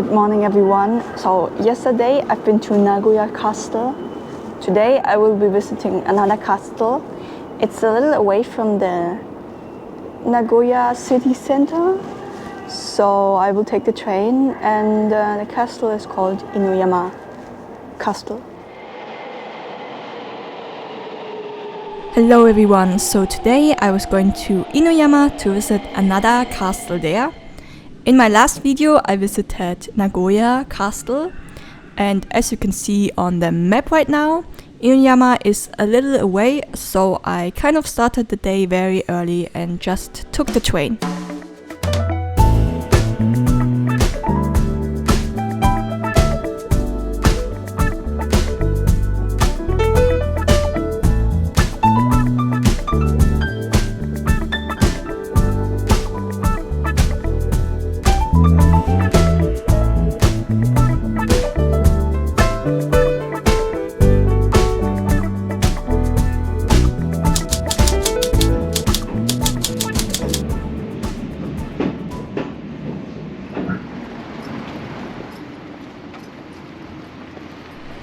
Good morning everyone. So yesterday I've been to Nagoya Castle. Today I will be visiting another castle. It's a little away from the Nagoya city center. So I will take the train and the castle is called Inuyama Castle. Hello everyone, so today I was going to Inuyama to visit another castle there. In my last video I visited Nagoya Castle, and as you can see on the map right now, Inuyama is a little away, so I kind of started the day very early and just took the train.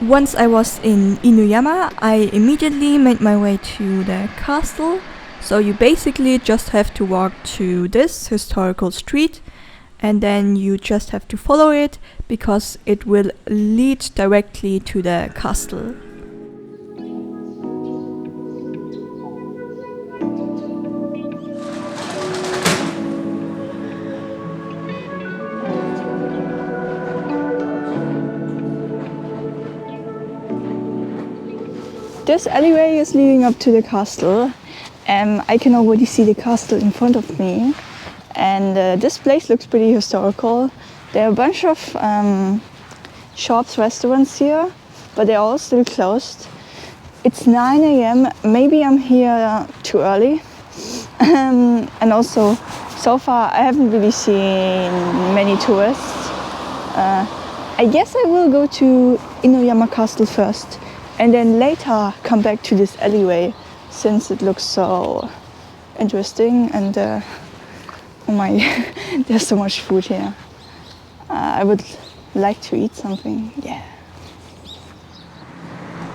Once I was in Inuyama, I immediately made my way to the castle. So you basically just have to walk to this historical street and then you just have to follow it because it will lead directly to the castle. This alleyway is leading up to the castle. I can already see the castle in front of me, and this place looks pretty historical. There are a bunch of shops, restaurants here, but they're all still closed. It's 9 a.m. Maybe I'm here too early. And also, so far I haven't really seen many tourists. I guess I will go to Inuyama Castle first, and then later come back to this alleyway since it looks so interesting. And oh my, there's so much food here. I would like to eat something, yeah.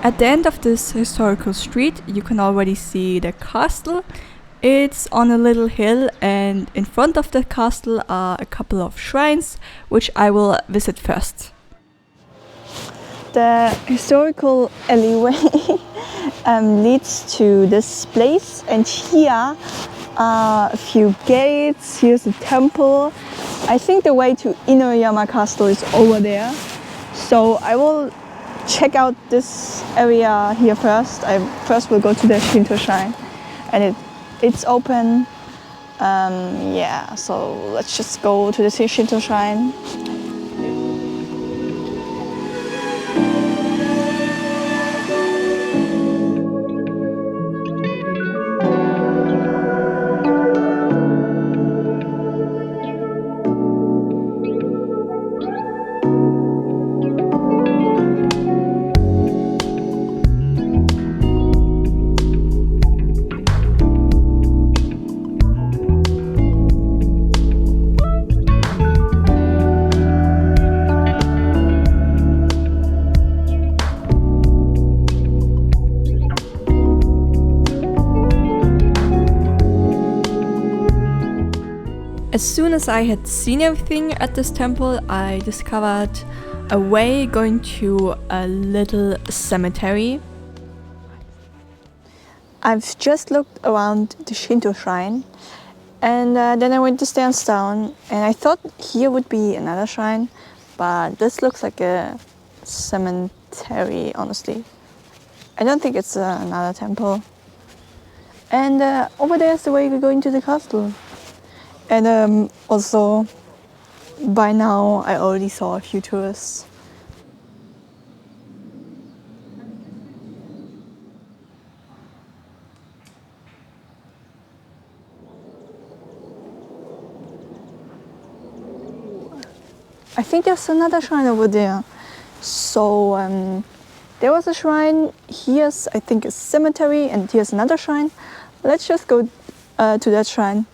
At the end of this historical street, you can already see the castle. It's on a little hill, and in front of the castle are a couple of shrines, which I will visit first. The historical alleyway leads to this place, and here are a few gates. Here's a temple. I think the way to Inuyama Castle is over there. So I will check out this area here first. I first will go to the Shinto Shrine, and it's open. Yeah, so let's just go to the Shinto Shrine. As soon as I had seen everything at this temple, I discovered a way going to a little cemetery. I've just looked around the Shinto Shrine, and then I went the stairs down, and I thought here would be another shrine, but this looks like a cemetery, honestly. I don't think it's another temple. And over there is the way we're going to the castle. And also, by now I already saw a few tourists. I think there's another shrine over there. So there was a shrine, here's I think a cemetery, and here's another shrine. Let's just go to that shrine.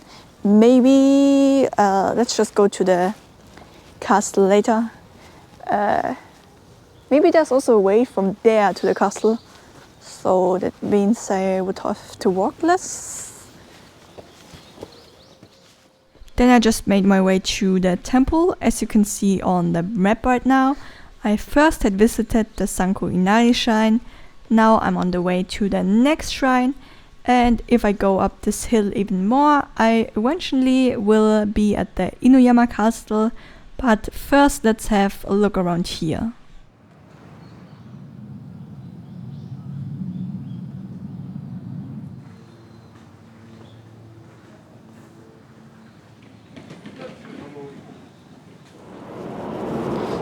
Maybe let's just go to the castle later. Maybe there's also a way from there to the castle. So that means I would have to walk less. Then I just made my way to the temple. As you can see on the map right now, I first had visited the Sanko Inari Shrine. Now I'm on the way to the next shrine. And if I go up this hill even more, I eventually will be at the Inuyama Castle. But first let's have a look around here.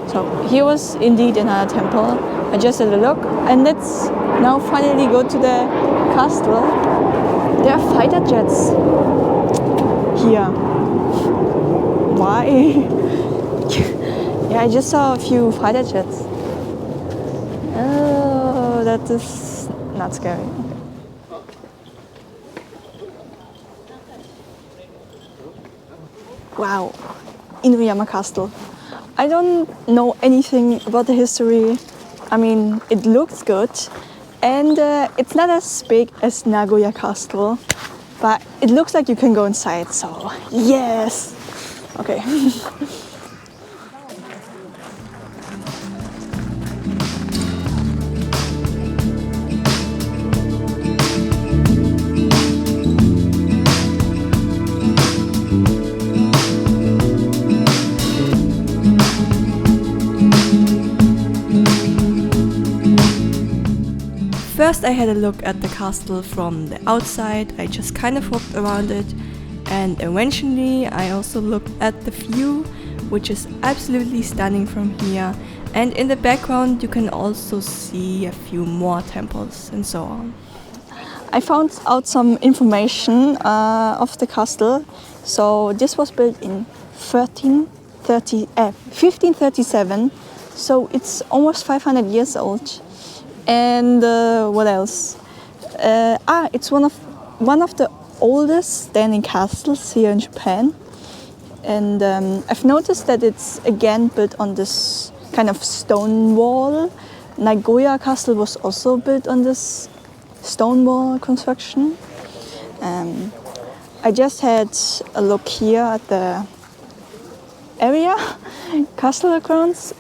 So here was indeed another temple. I just had a look, and let's now finally go to the castle. There are fighter jets here. Why? Yeah, I just saw a few fighter jets. Oh, that is not scary. Okay. Wow, Inuyama Castle. I don't know anything about the history. I mean, it looks good, and it's not as big as Nagoya Castle, but it looks like you can go inside, so yes! Okay. First I had a look at the castle from the outside. I just kind of walked around it, and eventually I also looked at the view, which is absolutely stunning from here. And in the background you can also see a few more temples and so on. I found out some information of the castle. So this was built in 1537, so it's almost 500 years old. And what else? It's one of the oldest standing castles here in Japan. And I've noticed that it's again built on this kind of stone wall. Nagoya Castle was also built on this stone wall construction. I just had a look here at the area, castle grounds.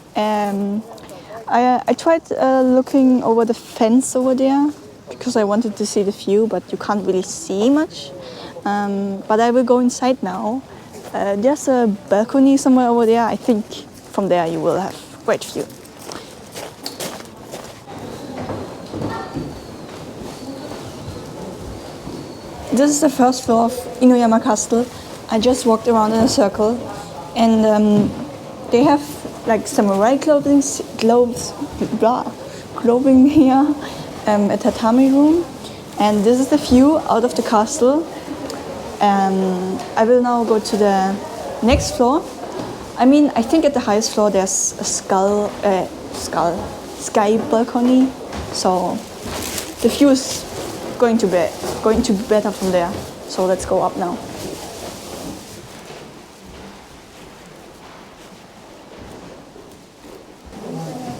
I tried looking over the fence over there because I wanted to see the view, but you can't really see much. But I will go inside now. There's a balcony somewhere over there. I think from there you will have great view. This is the first floor of Inuyama Castle. I just walked around in a circle, and they have like samurai clothing here, a tatami room, and this is the view out of the castle. I will now go to the next floor. I mean, I think at the highest floor there's a sky balcony, so the view is going to be better from there. So let's go up now.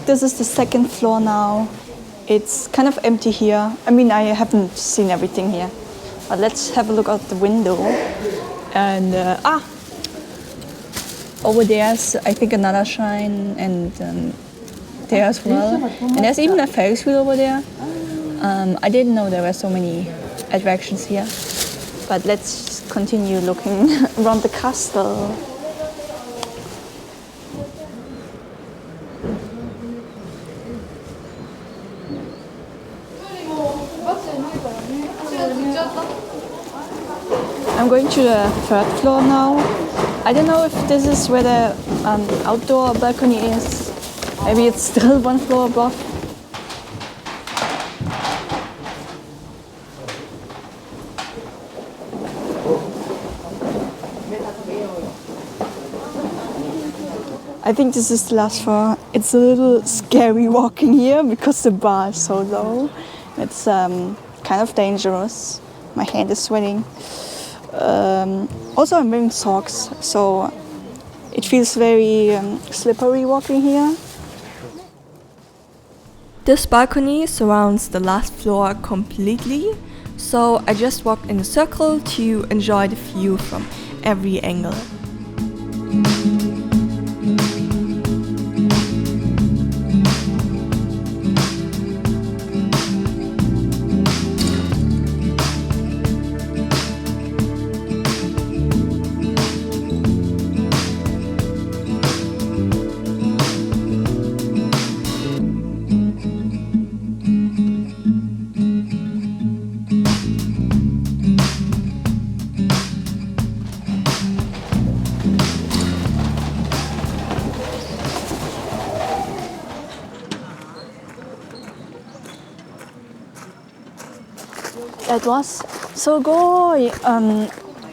This is the second floor now. It's kind of empty here. I mean, I haven't seen everything here. But let's have a look out the window. And over there's, I think, another shrine, and there as well. And there's even a Ferris wheel over there. I didn't know there were so many attractions here. But let's continue looking around the castle. I'm going to the third floor now. I don't know if this is where the outdoor balcony is. Maybe it's still one floor above. I think this is the last floor. It's a little scary walking here because the bar is so low. It's kind of dangerous. My hand is sweating. Also, I'm wearing socks, so it feels very slippery walking here. This balcony surrounds the last floor completely, so I just walked in a circle to enjoy the view from every angle. That was so good.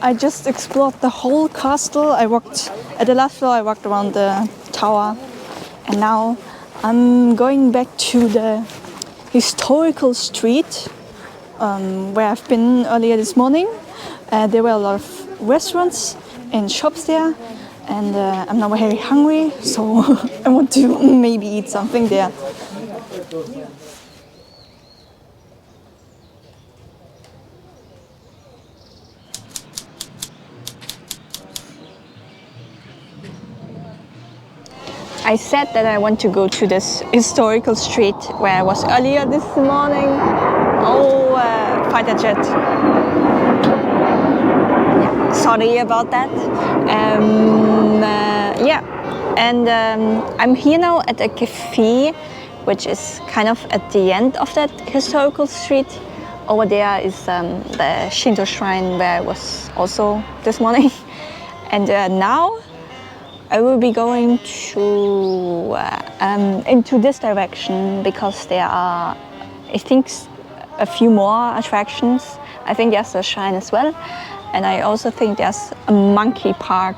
I just explored the whole castle. I walked at the last floor. I walked around the tower, and now I'm going back to the historical street where I've been earlier this morning. There were a lot of restaurants and shops there, and I'm now very hungry, so I want to maybe eat something there. I said that I want to go to this historical street where I was earlier this morning. Oh, fighter jet. Yeah, sorry about that. I'm here now at a cafe, which is kind of at the end of that historical street. Over there is the Shinto shrine where I was also this morning. And now I will be going to into this direction because there are, I think, a few more attractions. I think there's a shrine as well, and I also think there's a monkey park.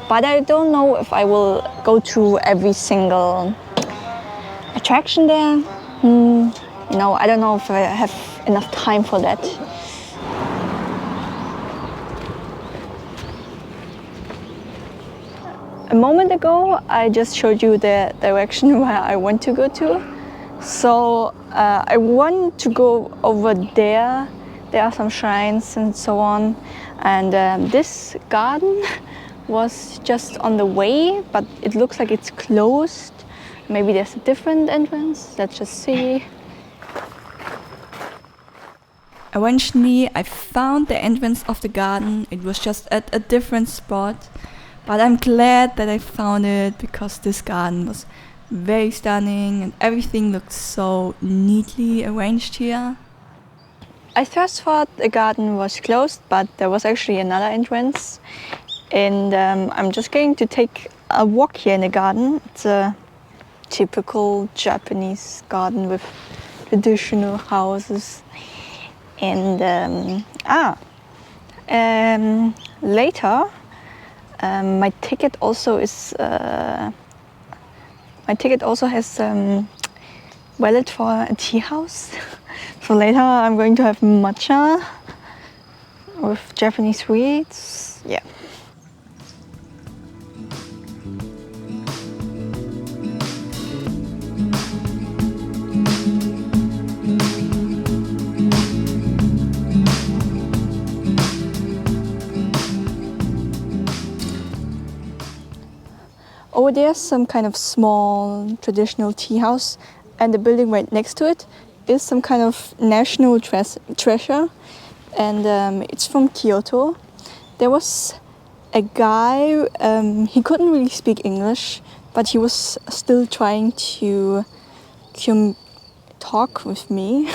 But I don't know if I will go to every single attraction there. I don't know if I have enough time for that. A moment ago, I just showed you the direction where I want to go to. So I want to go over there. There are some shrines and so on. And this garden was just on the way, but it looks like it's closed. Maybe there's a different entrance. Let's just see. Eventually, I found the entrance of the garden. It was just at a different spot. But I'm glad that I found it because this garden was very stunning and everything looked so neatly arranged here. I first thought the garden was closed, but there was actually another entrance. And I'm just going to take a walk here in the garden. It's a typical Japanese garden with traditional houses. And later, my ticket also has valid for a tea house. So later I'm going to have matcha with Japanese sweets. Yeah. Over there's some kind of small traditional tea house, and the building right next to it is some kind of national treasure, and it's from Kyoto. There was a guy, he couldn't really speak English, but he was still trying to talk with me.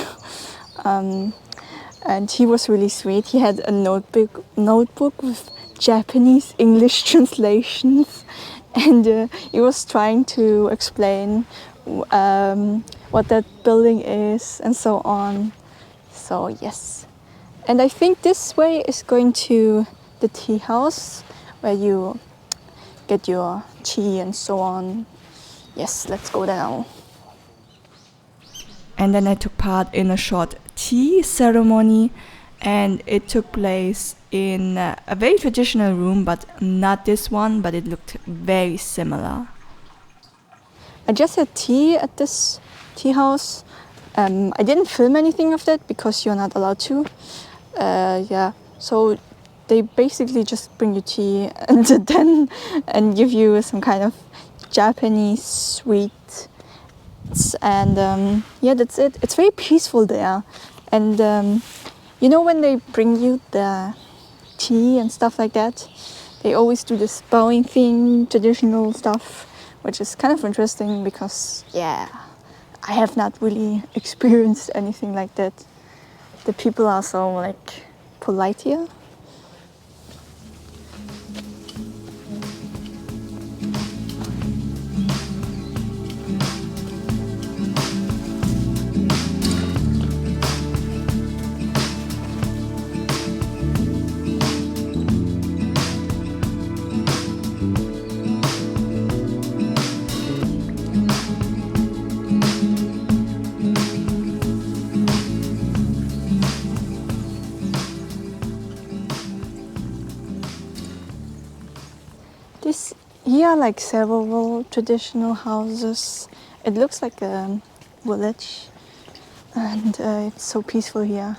And he was really sweet. He had a notebook with Japanese English translations. And he was trying to explain what that building is and so on. So yes. And I think this way is going to the tea house where you get your tea and so on. Yes, let's go there now. And then I took part in a short tea ceremony, and it took place in a very traditional room, but not this one, but it looked very similar. I just had tea at this tea house. I didn't film anything of that because you're not allowed to. Yeah, so they basically just bring you tea and give you some kind of Japanese sweet. And yeah, that's it. It's very peaceful there. And you know, when they bring you the tea and stuff like that, they always do this bowing thing, traditional stuff, which is kind of interesting because, yeah, I have not really experienced anything like that. The people are so like polite here. Here are like several traditional houses. It looks like a village, and it's so peaceful here.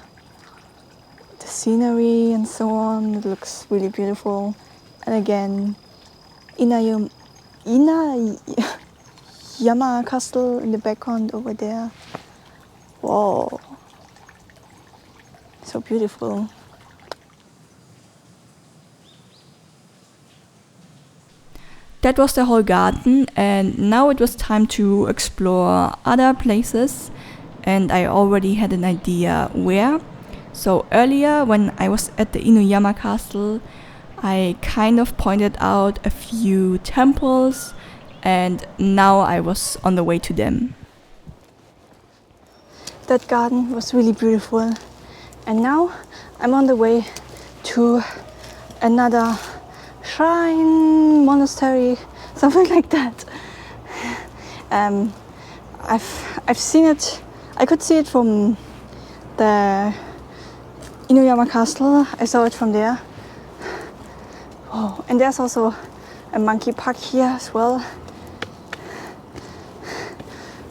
The scenery and so on, it looks really beautiful. And again, Inuyama Castle in the background over there. Whoa, so beautiful. That was the whole garden, and now it was time to explore other places, and I already had an idea where. So earlier when I was at the Inuyama Castle, I kind of pointed out a few temples, and now I was on the way to them. That garden was really beautiful, and now I'm on the way to another shrine, monastery, something like that. I've seen it. I could see it from the Inuyama Castle. I saw it from there. Oh, and there's also a monkey park here as well.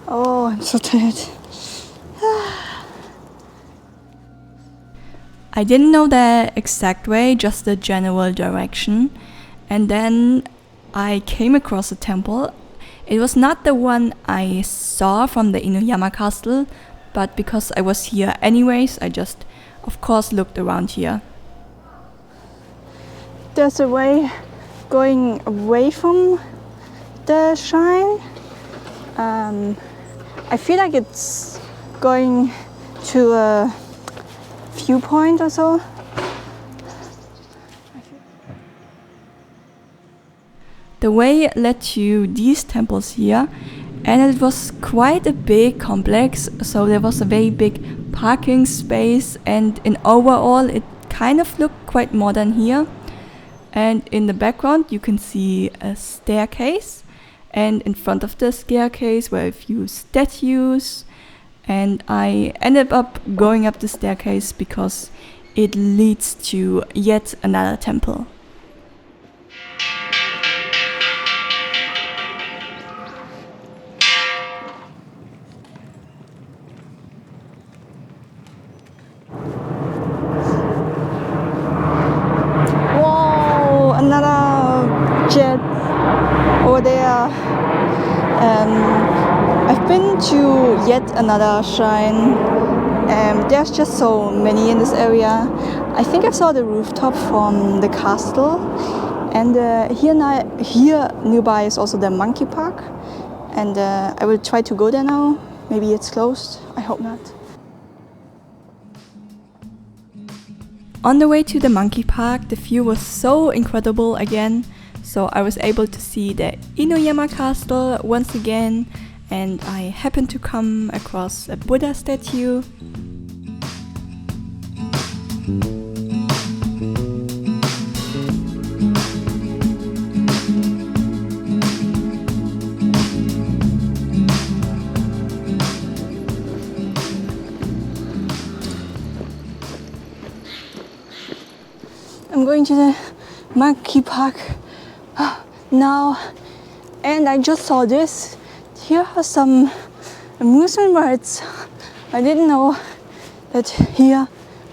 Oh, I'm so tired. I didn't know the exact way, just the general direction. And then I came across a temple. It was not the one I saw from the Inuyama Castle, but because I was here anyways, I just, of course, looked around here. There's a way going away from the shrine. I feel like it's going to a viewpoint or so. The way led to these temples here, and it was quite a big complex, so there was a very big parking space, and in overall it kind of looked quite modern here. And in the background you can see a staircase, and in front of the staircase were a few statues, and I ended up going up the staircase because it leads to yet another temple. Whoa, another jet over there. I've been to yet another shrine. There's just so many in this area. I think I saw the rooftop from the castle, and here nearby is also the monkey park, and I will try to go there now. Maybe it's closed, I hope not. On the way to the monkey park, the view was so incredible again, so I was able to see the Inuyama Castle once again, and I happened to come across a Buddha statue. I'm going to the monkey park now, and I just saw this. here are some amusement rides. I didn't know that here,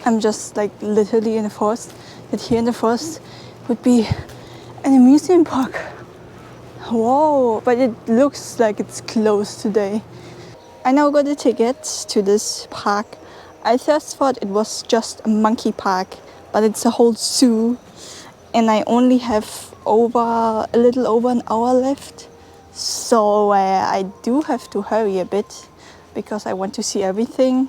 I'm just like literally in the forest, that here in the forest would be an amusement park. Whoa, but it looks like it's closed today. I now got a ticket to this park. I first thought it was just a monkey park, but it's a whole zoo. And I only have a little over an hour left. So I do have to hurry a bit because I want to see everything.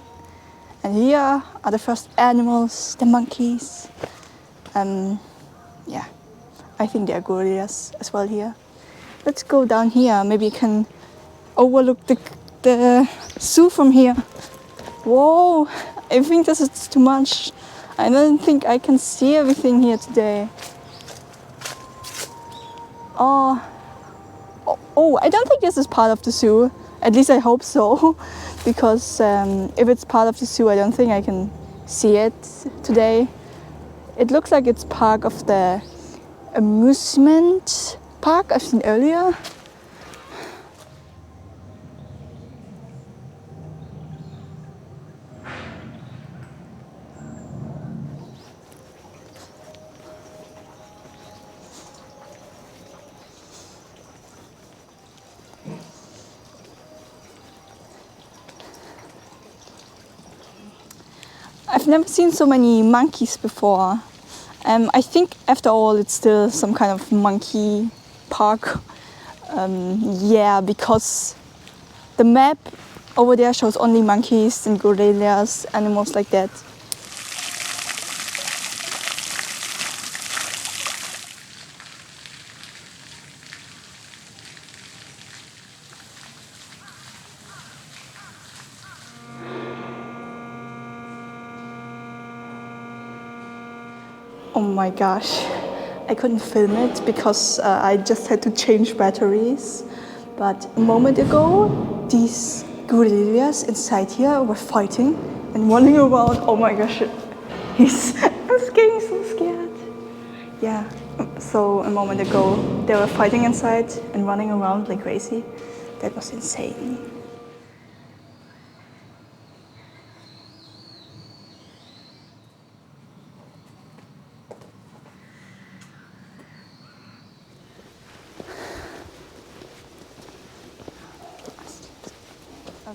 And here are the first animals, the monkeys. Yeah, I think there are gorillas as well here. Let's go down here. Maybe you can overlook the zoo from here. Whoa, I think this is too much. I don't think I can see everything here today. Oh, I don't think this is part of the zoo. At least I hope so. Because if it's part of the zoo, I don't think I can see it today. It looks like it's part of the amusement park I've seen earlier. I've never seen so many monkeys before. I think after all it's still some kind of monkey park. Yeah, because the map over there shows only monkeys and gorillas, animals like that. Oh my gosh, I couldn't film it because I just had to change batteries. But a moment ago, these gorillas inside here were fighting and running around. Oh my gosh, I'm getting so scared. Yeah, so a moment ago, they were fighting inside and running around like crazy. That was insane.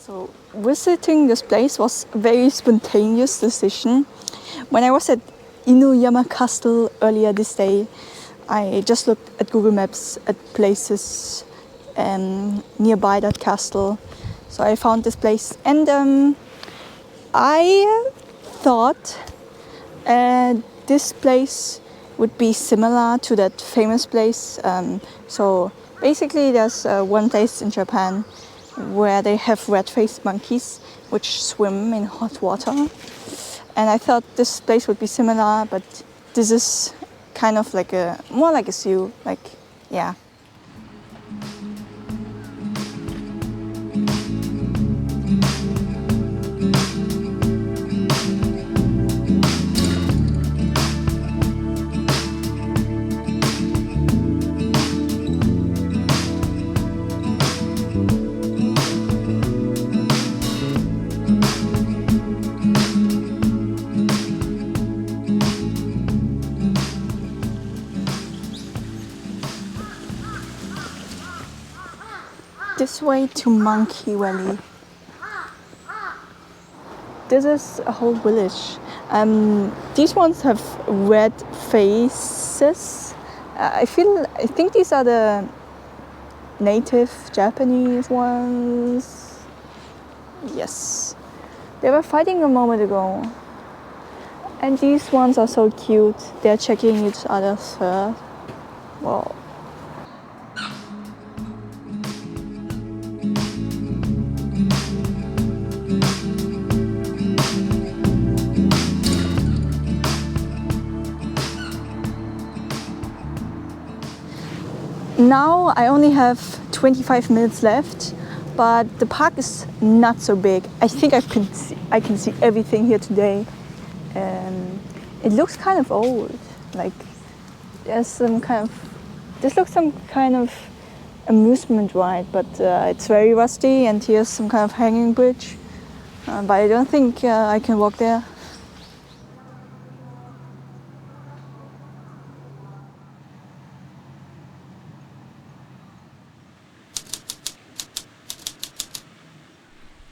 So visiting this place was a very spontaneous decision. When I was at Inuyama Castle earlier this day, I just looked at Google Maps at places nearby that castle. So I found this place and I thought this place would be similar to that famous place. So basically there's one place in Japan where they have red-faced monkeys which swim in hot water. And I thought this place would be similar, but this is kind of like more like a zoo, like, yeah. This way to Monkey Valley. This is a whole village. These ones have red faces. I think these are the native Japanese ones. Yes. They were fighting a moment ago. And these ones are so cute. They're checking each other's fur. Wow. Now I only have 25 minutes left, but the park is not so big. I think I can see everything here today. It looks kind of old. Like there's some kind of, this looks some kind of amusement ride, but it's very rusty, and here's some kind of hanging bridge. But I don't think I can walk there.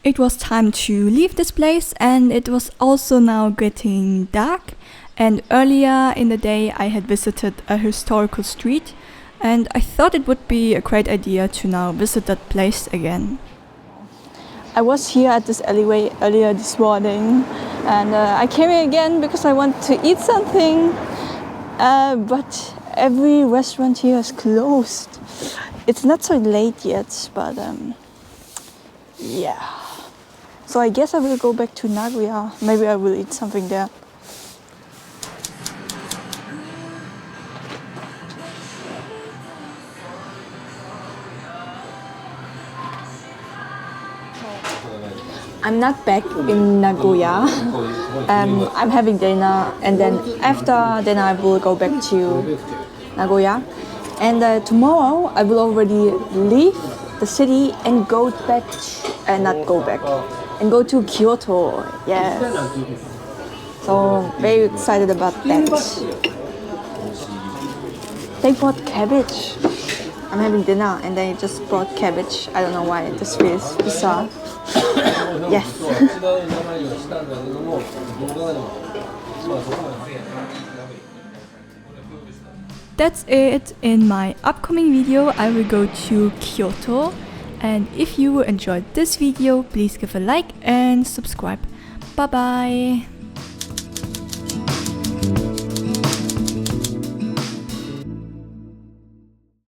It was time to leave this place, and it was also now getting dark. And earlier in the day I had visited a historical street, and I thought it would be a great idea to now visit that place again. I was here at this alleyway earlier this morning, and I came here again because I want to eat something, but every restaurant here is closed. It's not so late yet, but yeah. So I guess I will go back to Nagoya. Maybe I will eat something there. I'm not back in Nagoya. I'm having dinner, and then after dinner I will go back to Nagoya. And tomorrow I will already leave the city and go back, and go to Kyoto. Yes. So very excited about that. They bought cabbage. I'm having dinner and they just brought cabbage. I don't know why. This feels bizarre. Yes. That's it. In my upcoming video I will go to Kyoto, and if you enjoyed this video, please give a like and subscribe. Bye bye.